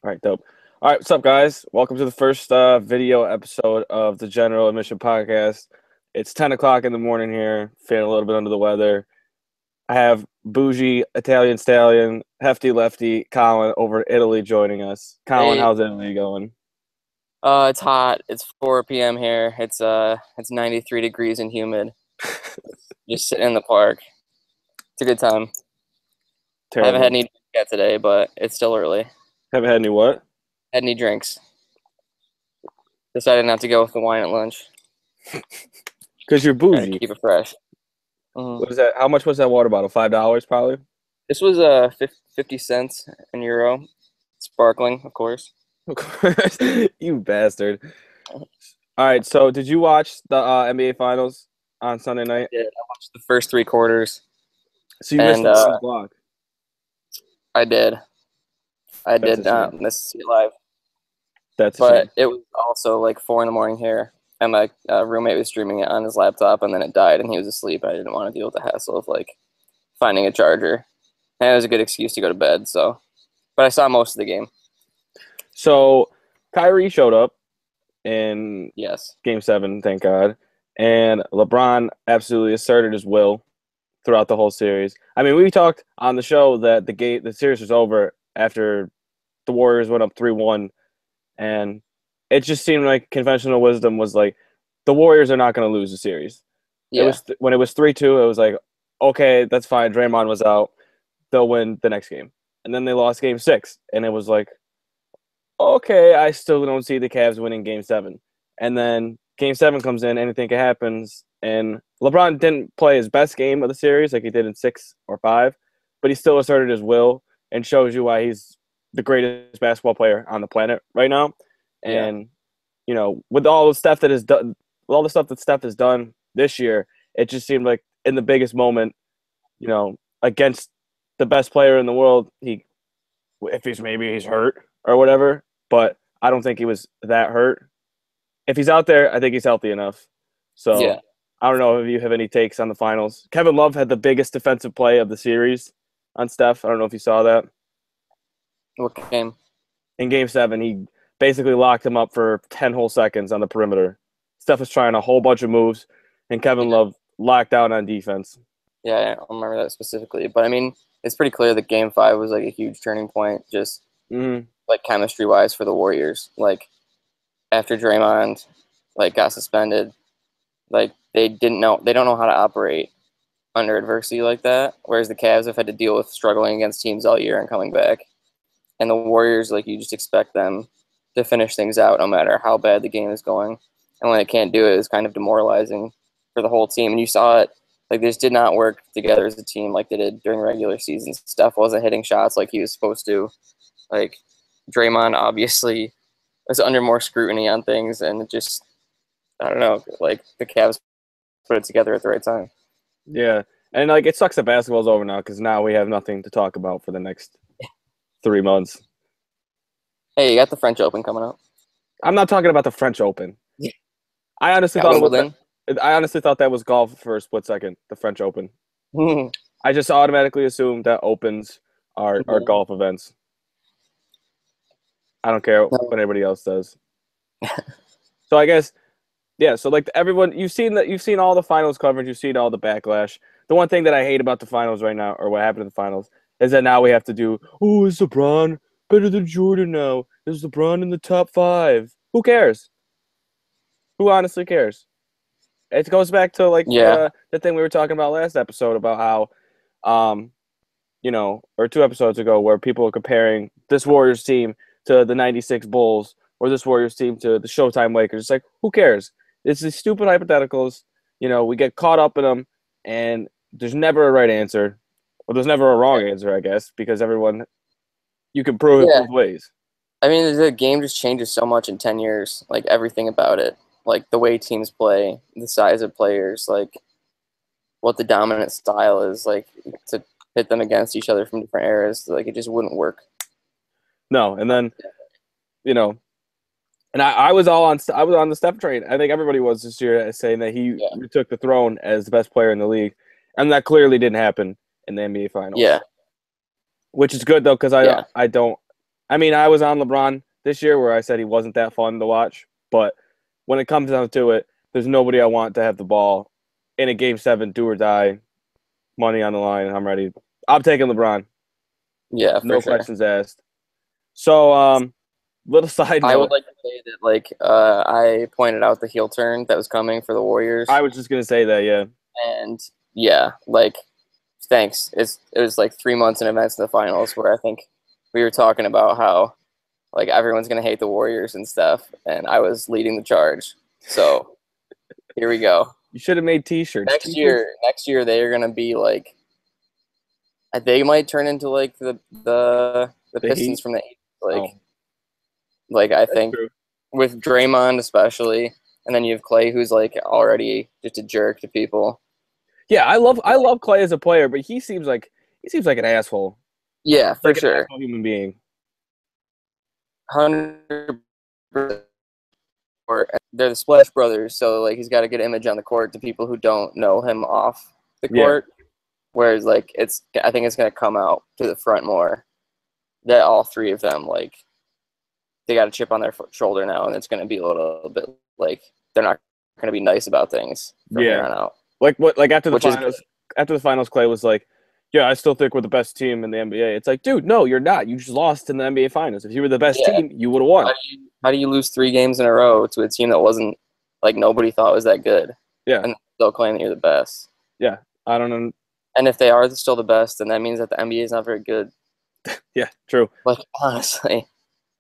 All right, dope. All right, what's up, guys? Welcome to the first video episode of the General Admission Podcast. It's 10 o'clock in the morning here, feeling a little bit under the weather. I have bougie Italian stallion, hefty lefty Colin over in Italy joining us. Colin, Hey, how's Italy going? it's hot. It's 4 p.m. here. It's 93 degrees and humid. Just sitting in the park. It's a good time. I haven't had Terrible. any drinks yet today, but it's still early. Haven't had any what? Had any drinks? Decided not to go with the wine at lunch. Because you're Trying to bougie. keep it fresh. hmm What is that? How much was that water bottle? $5 probably? This was 50 cents in euro, sparkling, of course. Of course. You bastard. All right, so did you watch the NBA Finals on Sunday night? Yeah, I watched the first 3 quarters, So you missed and the first block. I did. I That's did a shame. not miss to see it live. That's a shame. But it was also like 4 in the morning here, and my roommate was streaming it on his laptop, and then it died, and he was asleep. I didn't want to deal with the hassle of like finding a charger, and it was a good excuse to go to bed. So, but I saw most of the game. So Kyrie showed up in Yes. Game 7, thank God, and LeBron absolutely asserted his will throughout the whole series. I mean, we talked on the show that the series was over after the Warriors went up 3-1, and it just seemed like conventional wisdom was like the Warriors are not going to lose the series. It Yeah. was when it was 3-2, it was like, okay, that's fine. Draymond was out. They'll win the next game. And then they lost Game 6, and it was like, okay, I still don't see the Cavs winning Game 7. And then Game 7 comes in, anything can happen. And LeBron didn't play his best game of the series like he did in 6 or 5, but he still asserted his will and shows you why he's the greatest basketball player on the planet right now. Yeah. And, you know, with all the stuff that is done, with all the stuff that Steph has done this year, it just seemed like in the biggest moment, you know, against the best player in the world, if he's hurt or whatever, but I don't think he was that hurt. If he's out there, I think he's healthy enough. Yeah. So I don't know if you have any takes on the finals. Kevin Love had the biggest defensive play of the series on Steph. I don't know if you saw that. What game? In Game 7, he basically locked him up for 10 whole seconds on the perimeter. Steph was trying a whole bunch of moves, and Kevin Yeah. Love locked down on defense. Yeah, I don't remember that specifically, but I mean, it's pretty clear that Game 5 was like a huge turning point, just Mm-hmm. like chemistry wise for the Warriors. Like after Draymond like got suspended, like they don't know how to operate under adversity like that. Whereas the Cavs have had to deal with struggling against teams all year and coming back. And the Warriors, like you just expect them to finish things out no matter how bad the game is going. And when they can't do it, it's kind of demoralizing for the whole team. And you saw it, like they just did not work together as a team like they did during regular season. Steph wasn't hitting shots like he was supposed to. Like Draymond obviously was under more scrutiny on things, and it just I don't know, like the Cavs put it together at the right time. Yeah. And, like, it sucks that basketball's over now because now we have nothing to talk about for the next 3 months. Hey, you got the French Open coming up. I'm not talking about the French Open. Yeah. I honestly Got thought it was Wimbledon. I honestly thought that was golf for a split second, the French Open. I just automatically assumed that opens are golf events. I don't care what anybody else does. So I guess, yeah. So like everyone, you've seen all the finals coverage, you've seen all the backlash. The one thing that I hate about the finals right now, or what happened in the finals, is that now we have to do. Oh, is LeBron better than Jordan now? Is LeBron in the top 5? Who cares? Who honestly cares? It goes back to like Yeah, the thing we were talking about last episode about how, or 2 episodes ago, where people are comparing this Warriors team to the '96 Bulls or this Warriors team to the Showtime Lakers. It's like, who cares? It's these stupid hypotheticals. You know, we get caught up in them, and there's never a right answer, or there's never a wrong answer, I guess, because you can prove it yeah. both ways. I mean, the game just changes so much in 10 years. Like everything about it, like the way teams play, the size of players, like what the dominant style is, like to pit them against each other from different eras. Like it just wouldn't work. No, and then you know, and I was on the Steph train. I think everybody was this year saying that he Yeah, took the throne as the best player in the league, and that clearly didn't happen in the NBA Finals. yeah, Which is good though, because yeah. I don't I mean, I was on LeBron this year where I said he wasn't that fun to watch, but when it comes down to it, there's nobody I want to have the ball in a game 7, do or die, money on the line. I'm ready. I'm taking LeBron. Yeah, for No sure. questions asked. So, little side I would note. like to say that I pointed out the heel turn that was coming for the Warriors, I was just gonna say that, yeah. and yeah, like thanks. It was like 3 months in advance of the finals where I think we were talking about how like everyone's gonna hate the Warriors and stuff, and I was leading the charge. So here we go. You should have made T-shirts. Next year they are gonna be like they might turn into like the The Pistons Heat. from the 80s. Like Oh, like I that's think true. with Draymond especially, and then you have Clay who's like already just a jerk to people. Yeah, I love Clay as a player, but he seems like an asshole, Yeah, for like an sure. asshole human being. 100%. They're the Splash Brothers, so like he's got a good image on the court to people who don't know him off the Yeah, court. Whereas like I think it's gonna come out to the front more that all three of them like they got a chip on their shoulder now, and it's gonna be a little bit like they're not gonna be nice about things from here yeah. on out. Like what? Like after the Which is finals, Clay was like, "Yeah, I still think we're the best team in the NBA." It's like, dude, no, you're not. You just lost in the NBA Finals. If you were the best yeah. team, you would have won. How do you lose 3 games in a row to a team that wasn't like nobody thought was that good, Yeah, and still claim that you're the best? yeah. I don't know. And if they are still the best, then that means that the NBA is not very good. Yeah, true. Like honestly,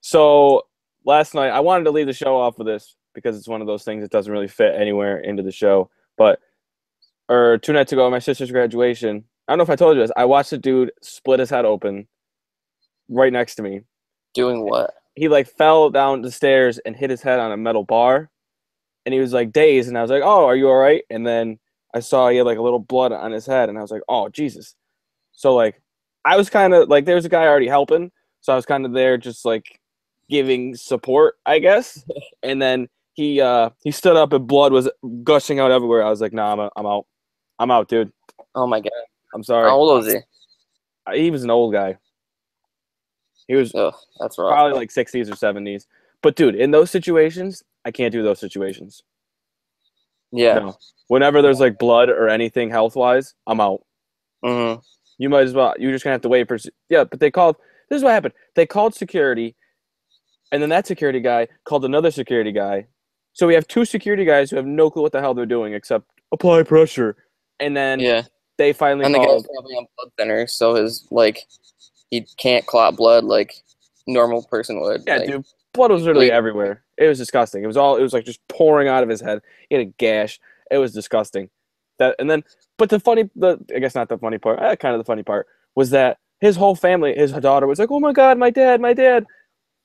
So last night, I wanted to leave the show off of this because it's one of those things that doesn't really fit anywhere into the show. But or 2 nights ago, at my sister's graduation, I don't know if I told you this. I watched a dude split his head open right next to me. doing what? He like fell down the stairs and hit his head on a metal bar, and he was like dazed. And I was like, "Oh, are you all right?" And then I saw he had like a little blood on his head, and I was like, "Oh, Jesus!" So like, I was kind of like, there was a guy already helping, so I was kind of there, just like giving support, I guess. And then he stood up and blood was gushing out everywhere. I was like, "Nah, I'm out. I'm out, dude. Oh my god, I'm how sorry." old was he? He was an old guy. He was Ugh, that's rough. probably like 60s or 70s. But dude, in those situations, I can't do those situations. Yeah. No. Whenever there's like blood or anything health wise, I'm out. Hmm. You might as well. You're just gonna have to wait for. Yeah, but they called. This is what happened. They called security, and then that security guy called another security guy. So we have 2 security guys who have no clue what the hell they're doing except apply pressure. And then Yeah. they finally And the guy's called. probably on blood thinner, so his like he can't clot blood like normal person would. Yeah, Like dude, blood was literally bleed. everywhere. It was disgusting. It was all. It was like just pouring out of his head. He had a gash. It was disgusting. That and then, but the I guess not the funny part. Kind of the funny part was that his whole family, his daughter was like, "Oh my god, my dad,"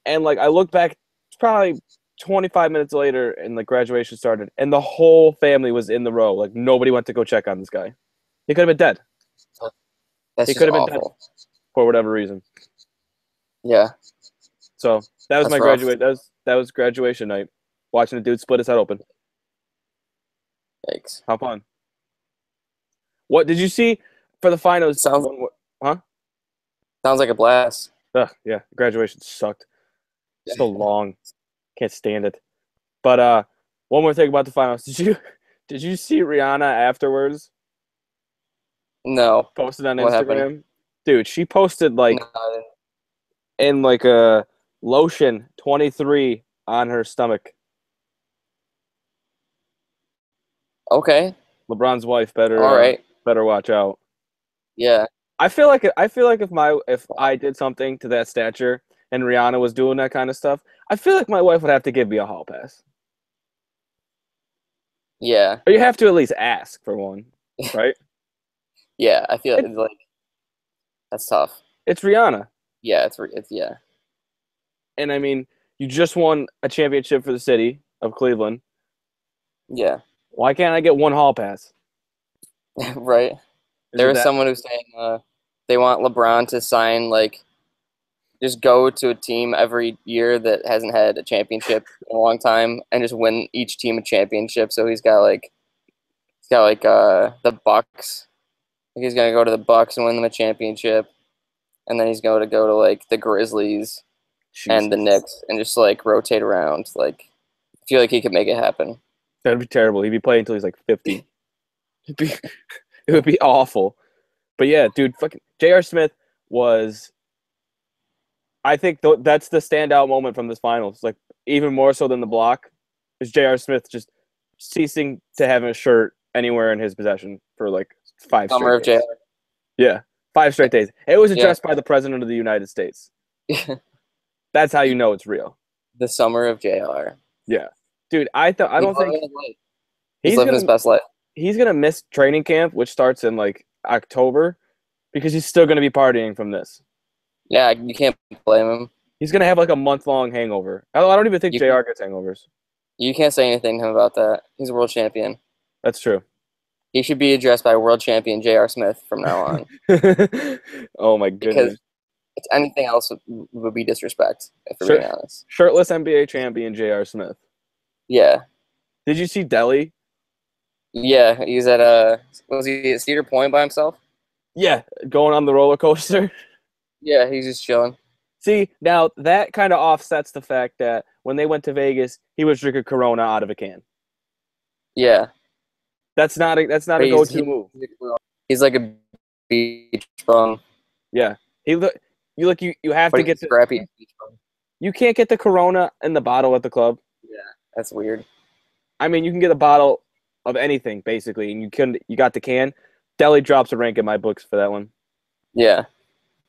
and like I looked back, it's probably 25 minutes later, and like graduation started, and the whole family was in the row. Like nobody went to go check on this guy. He could have been dead. That's He just could have been dead awful. for whatever reason. Yeah. So that was That's my rough. That was graduation night. Watching a dude split his head open. Yikes. How fun! What did you see for the finals? Sounds Huh? sounds like a blast. Ugh, yeah, graduation sucked. Yeah. So long. Can't stand it. But one more thing about the finals. Did you see Rihanna afterwards? No. Posted on What happened? Instagram? Dude, she posted No, like I didn't. in like a lotion 23 on her stomach. Okay. LeBron's wife better All right. better watch out. Yeah. I feel like if I did something to that stature and Rihanna was doing that kind of stuff, I feel like my wife would have to give me a hall pass. Yeah. Or you have to at least ask for one, right? Yeah. I feel It, like that's tough. it's Rihanna. Yeah. It's yeah. And I mean, you just won a championship for the city of Cleveland. Yeah. Why can't I get one hall pass? Right. Is There it was that? someone who's saying they want LeBron to sign like just go to a team every year that hasn't had a championship in a long time and just win each team a championship. So he's got like the Bucks. Like he's gonna go to the Bucks and win them a championship, and then he's going to go to like the Grizzlies and the Jesus. Knicks and just like rotate around. Like, I feel like he could make it happen. That'd be terrible. He'd be playing until he's like 50. It would be awful. But yeah, dude, fucking J.R. Smith was. I think that's the standout moment from this finals. Like even more so than the block, is J.R. Smith just ceasing to have a shirt anywhere in his possession for like 5 Summer straight of J. days. Yeah, 5 straight days. It was Yeah. addressed by the president of the United States. That's how you know it's real. The summer of JR. Yeah, dude. I don't think He's living his best life. he's gonna miss training camp, which starts in like October, because he's still gonna be partying from this. Yeah, you can't blame him. He's gonna have like a month-long hangover. I don't even think You JR gets hangovers. You can't say anything to him about that. He's a world champion. That's true. He should be addressed by world champion J.R. Smith from now on. Oh my goodness. Because anything else would be disrespect, if we're being honest. Shirtless NBA champion J.R. Smith. Yeah. Did you see Delhi? Yeah, he's at was he at Cedar Point by himself? Yeah, going on the roller coaster. Yeah, he's just chilling. See, now that kind of offsets the fact that when they went to Vegas, he was drinking Corona out of a can. Yeah. That's not a go-to move. He's like a beach bum. Yeah. You have to get scrappy beach bum. You can't get the Corona in the bottle at the club. Yeah, that's weird. I mean, you can get a bottle of anything basically, and you got the can. Delhi drops a rank in my books for that one. Yeah.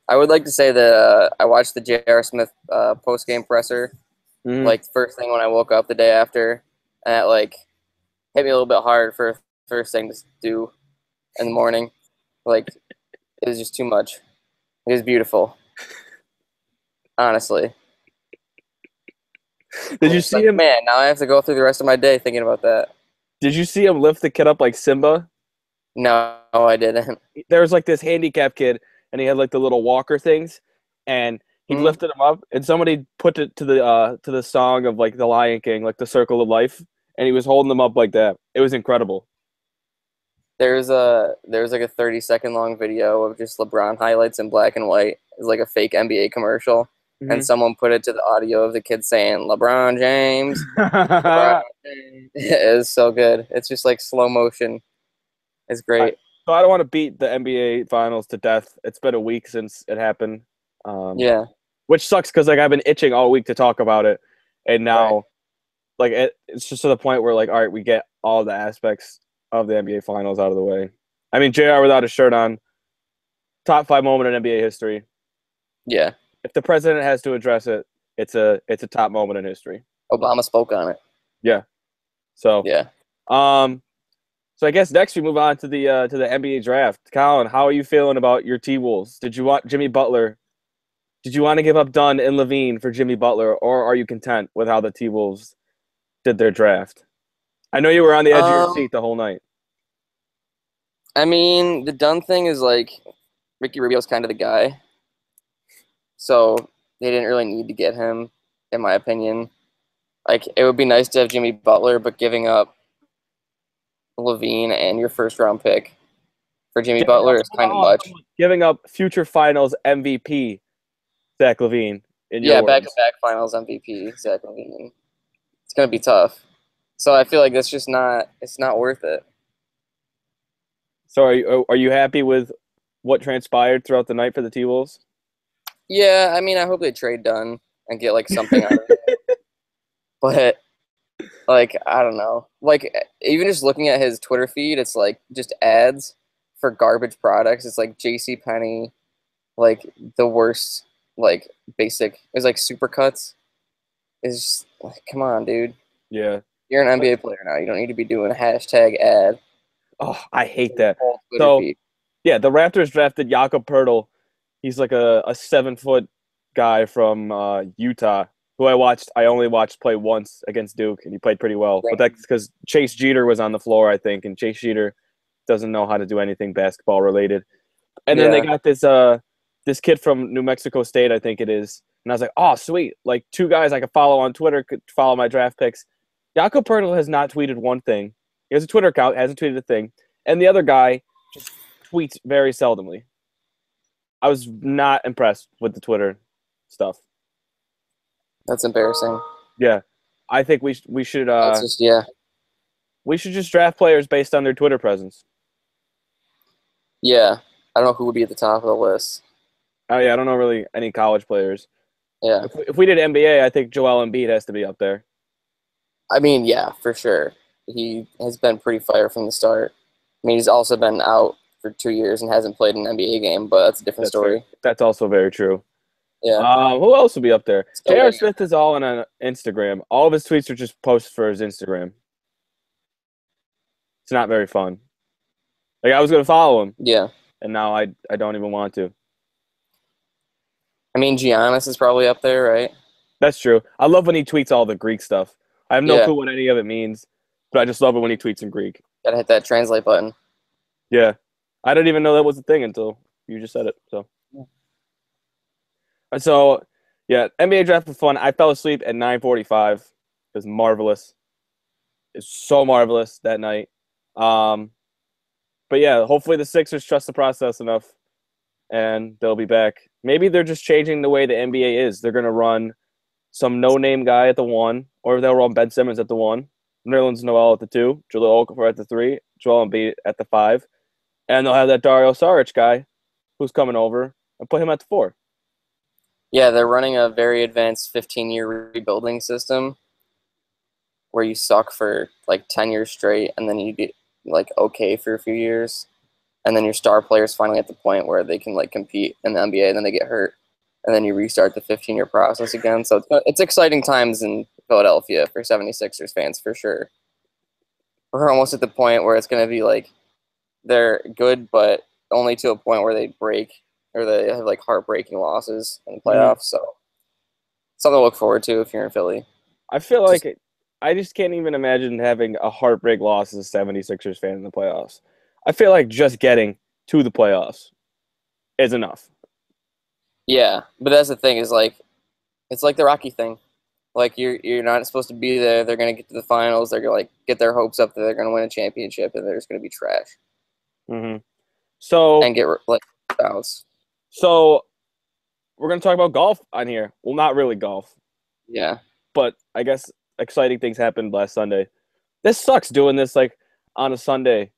I would like to say that I watched the J.R. Smith post-game presser, like first thing when I woke up the day after, and it like hit me a little bit hard for first thing to do in the morning. Like it was just too much. It was beautiful, honestly. Did you see him? Man, now I have to go through the rest of my day thinking about that. Did you see him lift the kid up like Simba? No, I didn't. There was like this handicapped kid, and he had like the little walker things, and he lifted him up, and somebody put it to the song of like the Lion King, like the Circle of Life, and he was holding them up like that. It was incredible. There's like a 30-second long video of just LeBron highlights in black and white. It's like a fake NBA commercial, and someone put it to the audio of the kid saying LeBron James. LeBron James. It is so good. It's just like slow motion. It's great. So I don't want to beat the NBA Finals to death. It's been a week since it happened. Yeah. Which sucks because like I've been itching all week to talk about it, and now, like it's just to the point where like, all right, we get all the aspects of the NBA Finals out of the way. I mean, JR without a shirt on, top 5 moment in NBA history. Yeah. If the president has to address it, it's a top moment in history. Obama spoke on it. Yeah. So yeah. So I guess next we move on to the NBA draft. Colin, how are you feeling about your T-Wolves? Did you want Jimmy Butler? Did you want to give up Dunn and Levine for Jimmy Butler, or are you content with how the T-Wolves did their draft? I know you were on the edge of your seat the whole night. I mean, the Dunn thing is like Ricky Rubio's kind of the guy. So they didn't really need to get him, in my opinion. Like, it would be nice to have Jimmy Butler, but giving up Levine and your first-round pick for Jimmy Butler is kind of much. Giving up future Finals MVP, Zach LaVine. Back-to-back Finals MVP, Zach LaVine. It's going to be tough. So I feel like that's just it's not worth it. So are you happy with what transpired throughout the night for the T-Wolves? Yeah, I mean, I hope they trade Dunn and get, like, something out of it. But, like, I don't know. Like, even just looking at his Twitter feed, it's, like, just ads for garbage products. It's, like, JCPenney, like, the worst, like, basic. It's, like, Supercuts. It's just, like, come on, dude. Yeah. You're an NBA player now. You don't need to be doing a hashtag ad. Oh, I hate that. So, yeah, the Raptors drafted Jakob Poeltl. He's like a 7-foot guy from Utah who I only watched play once against Duke, and he played pretty well. But that's because Chase Jeter was on the floor, I think, and Chase Jeter doesn't know how to do anything basketball related. And then they got this kid from New Mexico State, I think it is. And I was like, oh, sweet. Like 2 guys I could follow on Twitter could follow my draft picks. Jakob Poeltl has not tweeted one thing. He has a Twitter account, hasn't tweeted a thing. And the other guy just tweets very seldomly. I was not impressed with the Twitter stuff. That's embarrassing. Yeah, I think we should That's just yeah, we should just draft players based on their Twitter presence. yeah. I don't know who would be at the top of the list. Oh yeah, I don't know really any college players. Yeah, If we did NBA, I think Joel Embiid has to be up there. I mean, yeah, for sure. He has been pretty fire from the start. I mean, he's also been out for 2 years and hasn't played an NBA game, but that's a different That's fair. story. That's also very true. Yeah, Who else will be up there? still J.R. waiting. Smith is all on Instagram. All of his tweets are just posts for his Instagram. It's not very fun. Like I was gonna follow him, Yeah, and now I don't even want to. I mean, Giannis is probably up there, right? That's true. I love when he tweets all the Greek stuff. I have no Yeah, clue what any of it means, but I just love it when he tweets in Greek. gotta hit that translate button. Yeah, I didn't even know that was a thing until you just said it. So yeah, NBA draft was fun. I fell asleep at 9:45. It was marvelous. It's so marvelous that night. Um, but yeah, hopefully the Sixers trust the process enough, and they'll be back. Maybe they're just changing the way the NBA is. They're gonna run some no-name guy at the one, or they'll run Ben Simmons at the one, Nerlens Noel at the two, Jahlil Okafor at the three, Joel Embiid at the five, and they'll have that Dario Saric guy who's coming over and put him at the four. Yeah, they're running a very advanced 15-year rebuilding system where you suck for like 10 years straight and then you get like okay for a few years. And then your star players finally at the point where they can like compete in the NBA and then they get hurt. And then you restart the 15-year process again. So it's exciting times in Philadelphia for 76ers fans for sure. We're almost at the point where it's going to be like they're good, but only to a point where they break or they have like heartbreaking losses in the Mhm. playoffs. So something to look forward to if you're in Philly. I feel Just like I just can't even imagine having a heartbreak loss as a 76ers fan in the playoffs. I feel like just getting to the playoffs is enough. yeah, but that's the thing is like it's like the Rocky thing. Like you're not supposed to be there. They're gonna get to the finals. They're gonna like get their hopes up that they're gonna win a championship, and they're just gonna be trash hmm So, and get like bounced. so we're gonna talk about golf on here. Well, not really golf, Yeah, but I guess exciting things happened last Sunday. This sucks doing this like on a Sunday.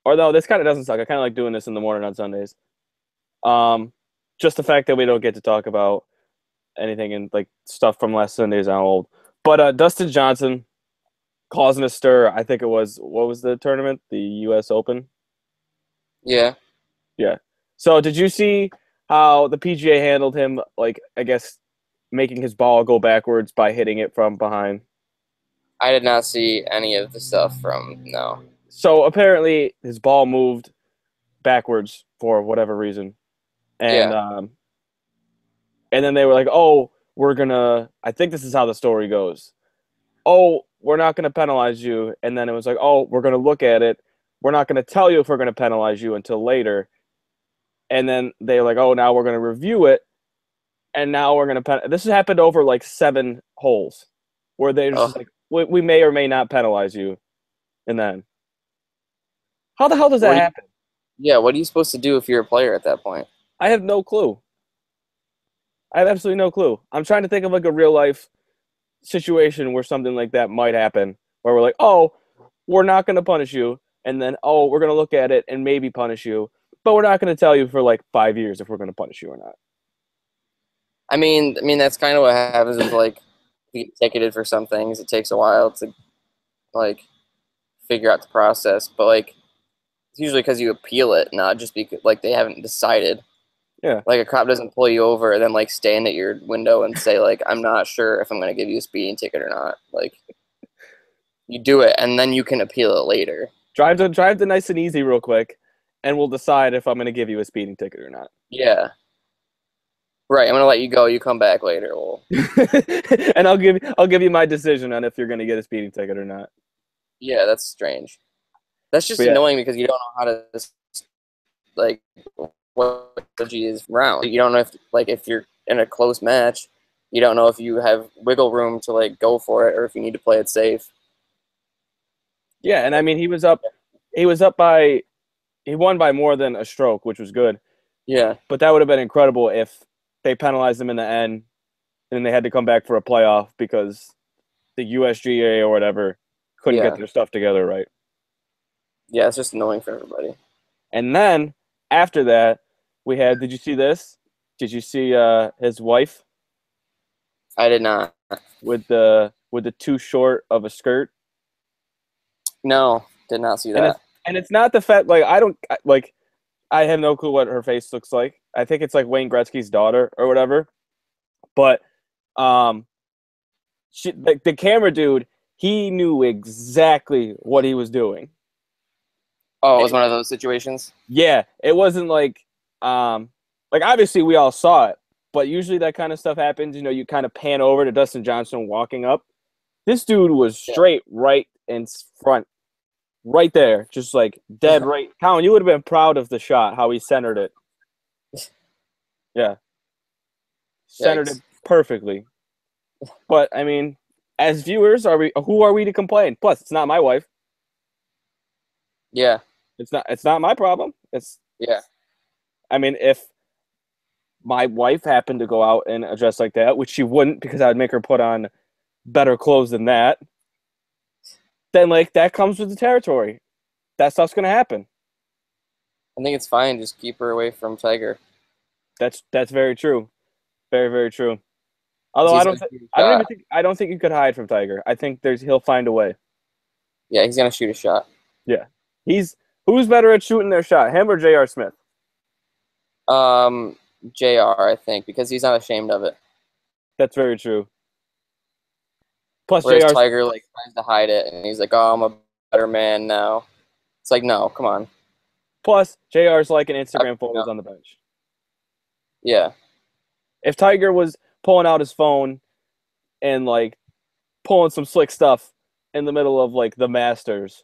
Or no, this kind of doesn't suck. I kind of like doing this in the morning on Sundays. Um, just the fact that we don't get to talk about anything and like stuff from last Sunday's on old. But Dustin Johnson causing a stir. I think it was what was the tournament? The U.S. Open. yeah. Yeah. So did you see how the PGA handled him? Like I guess making his ball go backwards by hitting it from behind. I did not see any of the stuff from no. So apparently his ball moved backwards for whatever reason, and Yeah. and then they were like, "Oh, we're gonna." I think this is how the story goes. Oh, we're not gonna penalize you, and then it was like, "Oh, we're gonna look at it. We're not gonna tell you if we're gonna penalize you until later." And then they were like, "Oh, now we're gonna review it, and now we're gonna This has happened over like 7 holes, where they're Oh, just like, "We may or may not penalize you," and then how the hell does what? that Are you, happen? yeah. What are you supposed to do if you're a player at that point? I have no clue. I have absolutely no clue. I'm trying to think of like a real life situation where something like that might happen, where we're like, oh, we're not going to punish you, and then oh, we're going to look at it and maybe punish you, but we're not going to tell you for like 5 years if we're going to punish you or not. I mean that's kind of what happens with like you get ticketed for some things. It takes a while to like figure out the process, but like it's usually because you appeal it, not just because like they haven't decided. Yeah, Like a cop doesn't pull you over and then like stand at your window and say like I'm not sure if I'm going to give you a speeding ticket or not. Like you do it and then you can appeal it later. drive the nice and easy real quick, and we'll decide if I'm going to give you a speeding ticket or not. Yeah. Right, I'm going to let you go. You come back later. Well, And I'll give you my decision on if you're going to get a speeding ticket or not. yeah, that's strange. That's just But yeah, annoying because you don't know how to like what strategy is round. You don't know if you're in a close match, you don't know if you have wiggle room to like go for it or if you need to play it safe. yeah, and I mean he was up by he won by more than a stroke, which was good. Yeah. But that would have been incredible if they penalized him in the end and then they had to come back for a playoff because the USGA or whatever couldn't Yeah. get their stuff together right. Yeah, it's just annoying for everybody. And then after that, we had. Did you see this? Did you see his wife I did not. with the too short of a skirt? No, did not see And that. it's not the fact like I don't like I have no clue what her face looks like. I think it's like Wayne Gretzky's daughter or whatever. But the camera dude, he knew exactly what he was doing. Oh, it was one of those situations? Yeah, it wasn't like obviously we all saw it, but usually that kind of stuff happens. You know, you kind of pan over to Dustin Johnson walking up. This dude was straight right in front, right there, just like dead right. Colin, you would have been proud of the shot, how he centered it. Yeah, centered Yikes. it perfectly. But I mean, as viewers, who are we to complain? Plus, it's not my wife. Yeah. It's not my problem. Yeah. I mean, if my wife happened to go out and dress like that, which she wouldn't because I'd make her put on better clothes than that, then like that comes with the territory. That stuff's gonna happen. I think it's fine. Just keep her away from Tiger. That's very true. Very, very true. Although He's gonna shoot a shot. I don't think you could hide from Tiger. I think he'll find a way. Yeah, he's gonna shoot a shot. Yeah. Who's better at shooting their shot, him or J.R. Smith? JR, I think, because he's not ashamed of it. That's very true. Plus, Whereas JR Tiger like tries to hide it, and he's like, "Oh, I'm a better man now." It's like, no, come on. Plus, JR's like an Instagram photos on the bench. Yeah, If Tiger was pulling out his phone and like pulling some slick stuff in the middle of like the Masters,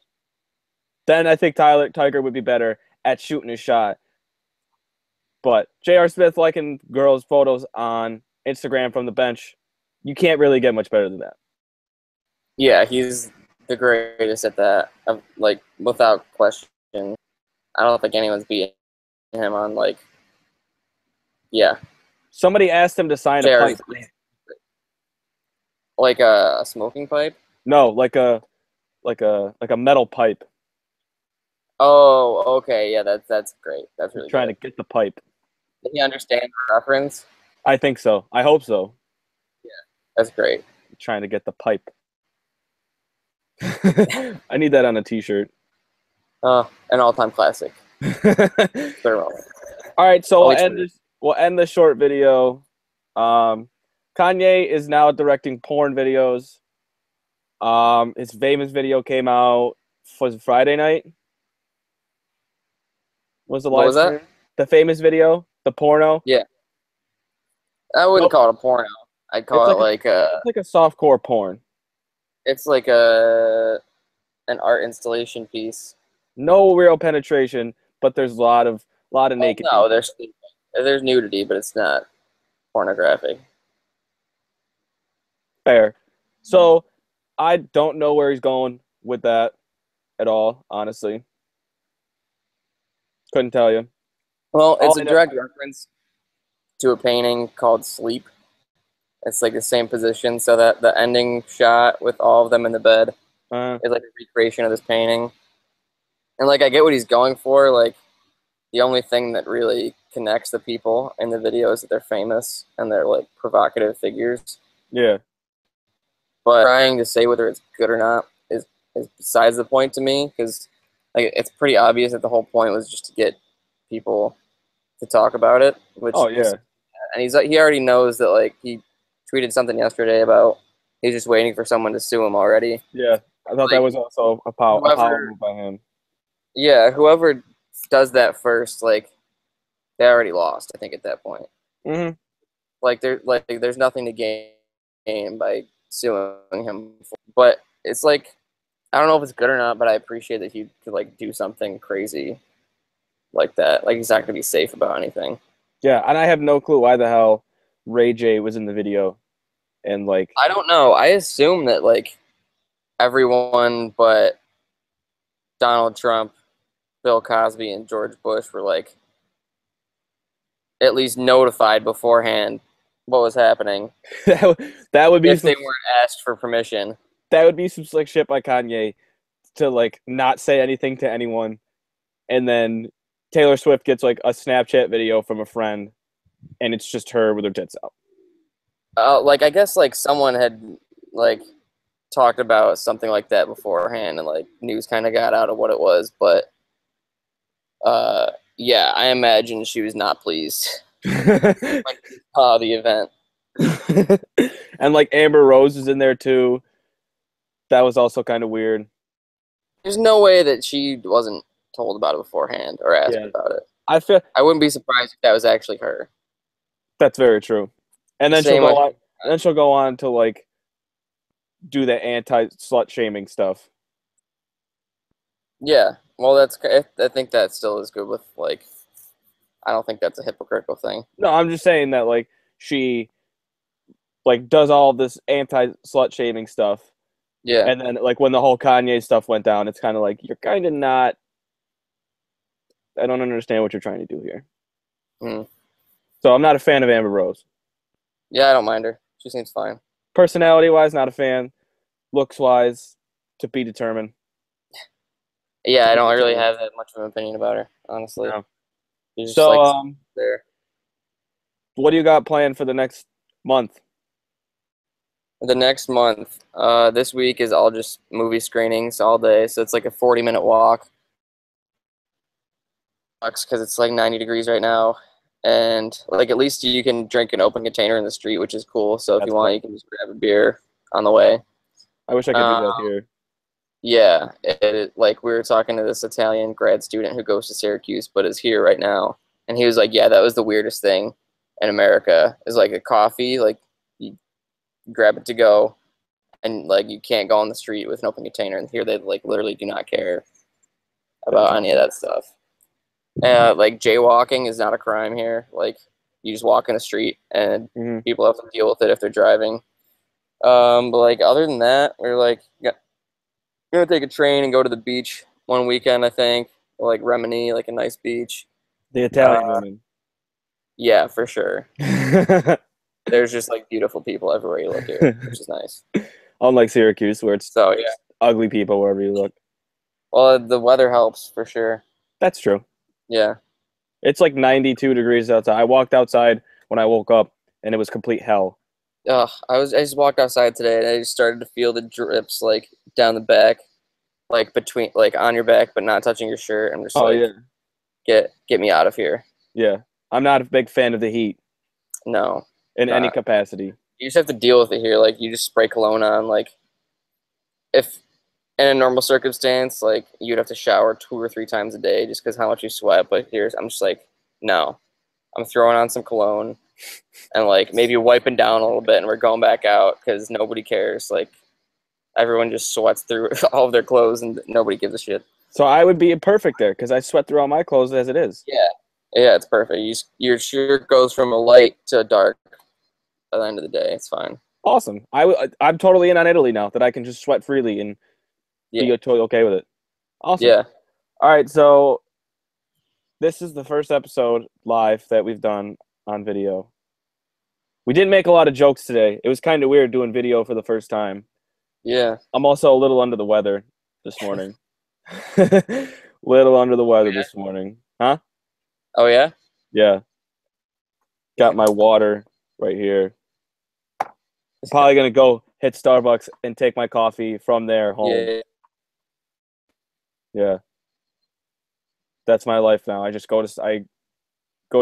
then I think Tiger would be better at shooting his shot. But J.R. Smith liking girls' photos on Instagram from the bench, you can't really get much better than that. yeah, he's the greatest at that. Like without question, I don't think anyone's beating him on like. Yeah, Somebody asked him to sign a JR pipe. like a smoking pipe. No, like a metal pipe. Oh, okay, yeah, that's great. That's really Trying good. to get the pipe. Did he understand the reference? I think so. I hope so. That's great. Trying to get the pipe. I need that on a T-shirt. An all-time classic. All right, so we'll end this short video. Kanye is now directing porn videos. His famous video came out, was it Friday night? Was the live stream? The famous video, the porno? Yeah. I wouldn't call it a porno. I'd call it like it's like a softcore porn. It's like an art installation piece. No real penetration, but there's a lot of naked. No, there's nudity, but it's not pornographic. Fair. So I don't know where he's going with that at all, honestly. Couldn't tell you. Well, it's a direct reference to a painting called Sleep. It's like the same position, so that the ending shot with all of them in the bed is like a recreation of this painting. And like I get what he's going for. Like the only thing that really connects the people in the video is that they're famous and they're like provocative figures. Yeah. But trying to say whether it's good or not is besides the point to me, because like it's pretty obvious that the whole point was just to get people to talk about it. Which and he already knows that like he tweeted something yesterday about he's just waiting for someone to sue him already. Yeah, I thought that was also a power move by him. Yeah, whoever does that first, like they already lost. I think at that point. Mm-hmm. Like there's nothing to gain by suing him. But it's like I don't know if it's good or not, but I appreciate that he could like do something crazy like that. Like he's not gonna be safe about anything. Yeah, and I have no clue why the hell Ray J was in the video, and like I don't know. I assume that like everyone but Donald Trump, Bill Cosby, and George Bush were like at least notified beforehand what was happening That would be if some they weren't asked for permission. some slick shit by Kanye to like not say anything to anyone, and then Taylor Swift gets like a Snapchat video from a friend, and it's just her with her tits out. Like I guess like someone had like talked about something like that beforehand, and like news kind of got out of what it was, but yeah, I imagine she was not pleased. Like the event. And like Amber Rose is in there too. That was also kind of weird. There's no way that she wasn't told about it beforehand or asked Yeah, about it. I feel I wouldn't be surprised if that was actually her. that's very true. And then she'll Same go with on. And then she'll go on to like do the anti slut shaming stuff. yeah. Well, I think that still is good with like. I don't think that's a hypocritical thing. No, I'm just saying that like she like does all this anti slut shaming stuff, Yeah. and then like when the whole Kanye stuff went down, it's kind of like you're kind of not. I don't understand what you're trying to do here. Mm. So I'm not a fan of Amber Rose. Yeah, I don't mind her. She seems fine. Personality wise, not a fan. Looks wise, to be determined. Yeah, To I be don't really determined. have that much of an opinion about her, honestly. No. She's just So like there. what do you got planned for the next month? The next month, this week is all just movie screenings all day, so it's like a 40-minute walk. Sucks because it's like 90 degrees right now, and like at least you can drink an open container in the street, which is cool. So if That's you want, cool. you can just grab a beer on the way. I wish I could do Uh, that here. yeah, like we were talking to this Italian grad student who goes to Syracuse but is here right now, and he was like, "Yeah, that was the weirdest thing in America is like a coffee, like you grab it to go, and like you can't go on the street with an open container. And here they like literally do not care That's about any of awesome. that stuff. Like jaywalking is not a crime here. Like you just walk in the street and Hmm. people have to deal with it if they're driving. But like other than that, we're like gonna take a train and go to the beach one weekend. I think like Remini, like a nice beach. The Italian Uh, women. yeah, for sure. There's just like beautiful people everywhere you look here, which is nice. Unlike Syracuse, where it's So yeah, ugly people wherever you look. well the weather helps for sure. That's true. Yeah. It's like 92 degrees outside. I walked outside when I woke up, and it was complete hell. Ugh, I just walked outside today and I just started to feel the drips like down the back, like between like on your back but not touching your shirt. I'm just Oh like yeah, get me out of here. yeah. I'm not a big fan of the heat No, in any not. capacity. You just have to deal with it here. Like you just spray cologne on. Like if in a normal circumstance, like you'd have to shower 2 or 3 times a day just because how much you sweat. But here's I'm just like no, I'm throwing on some cologne and like maybe wiping down a little bit and we're going back out because nobody cares. Like everyone just sweats through all of their clothes and nobody gives a shit. So I would be perfect there because I sweat through all my clothes as it is. Yeah, yeah, it's perfect. Your shirt goes from a light to a dark at the end of the day. It's fine. Awesome. I'm totally in on Italy now that I can just sweat freely and be Yeah, totally okay with it. Awesome. yeah, All right, so this is the first episode live that we've done on video. We didn't make a lot of jokes today. It was kind of weird doing video for the first time. yeah. I'm also a little under the weather this morning. Little under the weather this morning. Huh? Oh yeah. Yeah. Got my water right here. Probably going to go hit Starbucks and take my coffee from there home. Yeah, Yeah. That's my life now. I go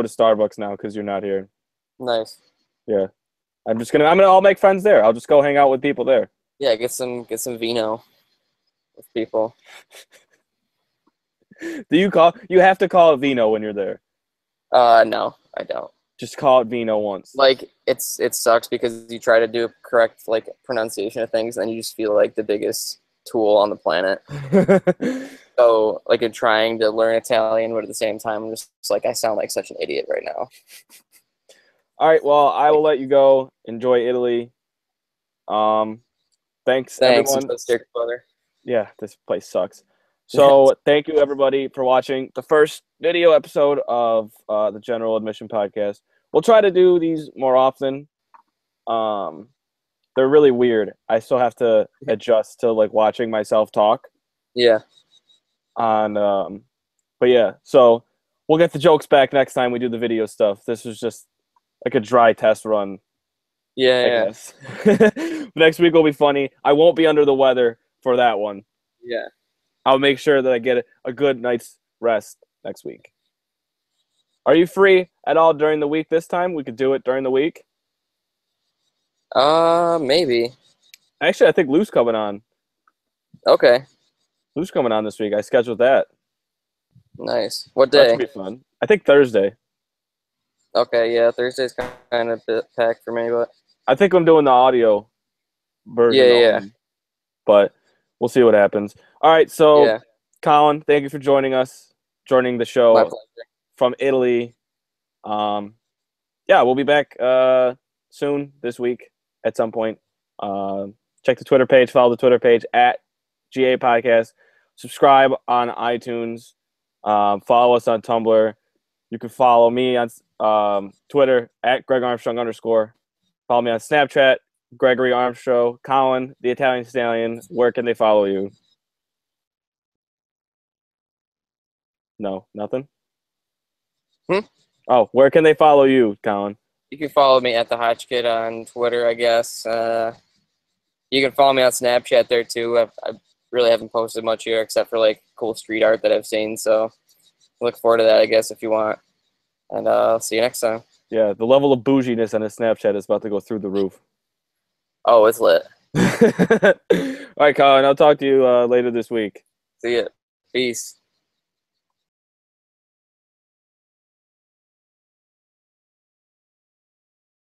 to Starbucks now cuz you're not here. nice. Yeah. I'll make friends there. I'll just go hang out with people there. Yeah, get some vino with people. You have to call it vino when you're there. No, I don't. Just call it vino once. Like it sucks because you try to do a correct like pronunciation of things and you just feel like the biggest tool on the planet. So like in trying to learn Italian, but at the same time, I'm just like I sound like such an idiot right now. All right, well, I will let you go. Enjoy Italy. Thanks everyone. Brother. Yeah, this place sucks. So thank you everybody for watching the first video episode of the General Admission Podcast. We'll try to do these more often. they're really weird. I still have to adjust to like watching myself talk Yeah. on but yeah, so we'll get the jokes back next time we do the video stuff. This was just like a dry test run, Yeah. I Yeah. guess. Next week will be funny. I won't be under the weather for that one. Yeah. I'll make sure that I get a good night's rest next week. Are you free at all during the week this time? We could do it during the week. Maybe. Actually, I think Lou's coming on. Okay. Lou's coming on this week. I scheduled that. Nice. What That day? should be fun. I think Thursday. Okay, yeah, Thursday's kind of a bit packed for me, but I think I'm doing the audio version yeah. only, but we'll see what happens. All right, so Yeah. Colin, thank you for joining the My show pleasure. from Italy. Yeah, we'll be back soon this week at some point. Check the Twitter page, follow the Twitter page at GA Podcast. Subscribe on iTunes. Follow us on Tumblr. You can follow me on Twitter at Greg Armstrong _. Follow me on Snapchat, Gregory Armstrong. Colin, the Italian Stallion. Where can they follow you? No, nothing? Oh, where can they follow you, Colin? You can follow me at the Hotch Kid on Twitter, I guess. You can follow me on Snapchat there too. I really haven't posted much here except for like cool street art that I've seen. So look forward to that, I guess, if you want. And I'll see you next time. Yeah, the level of bouginess on his Snapchat is about to go through the roof. Oh, it's lit. All right, Colin, I'll talk to you later this week. See ya. Peace.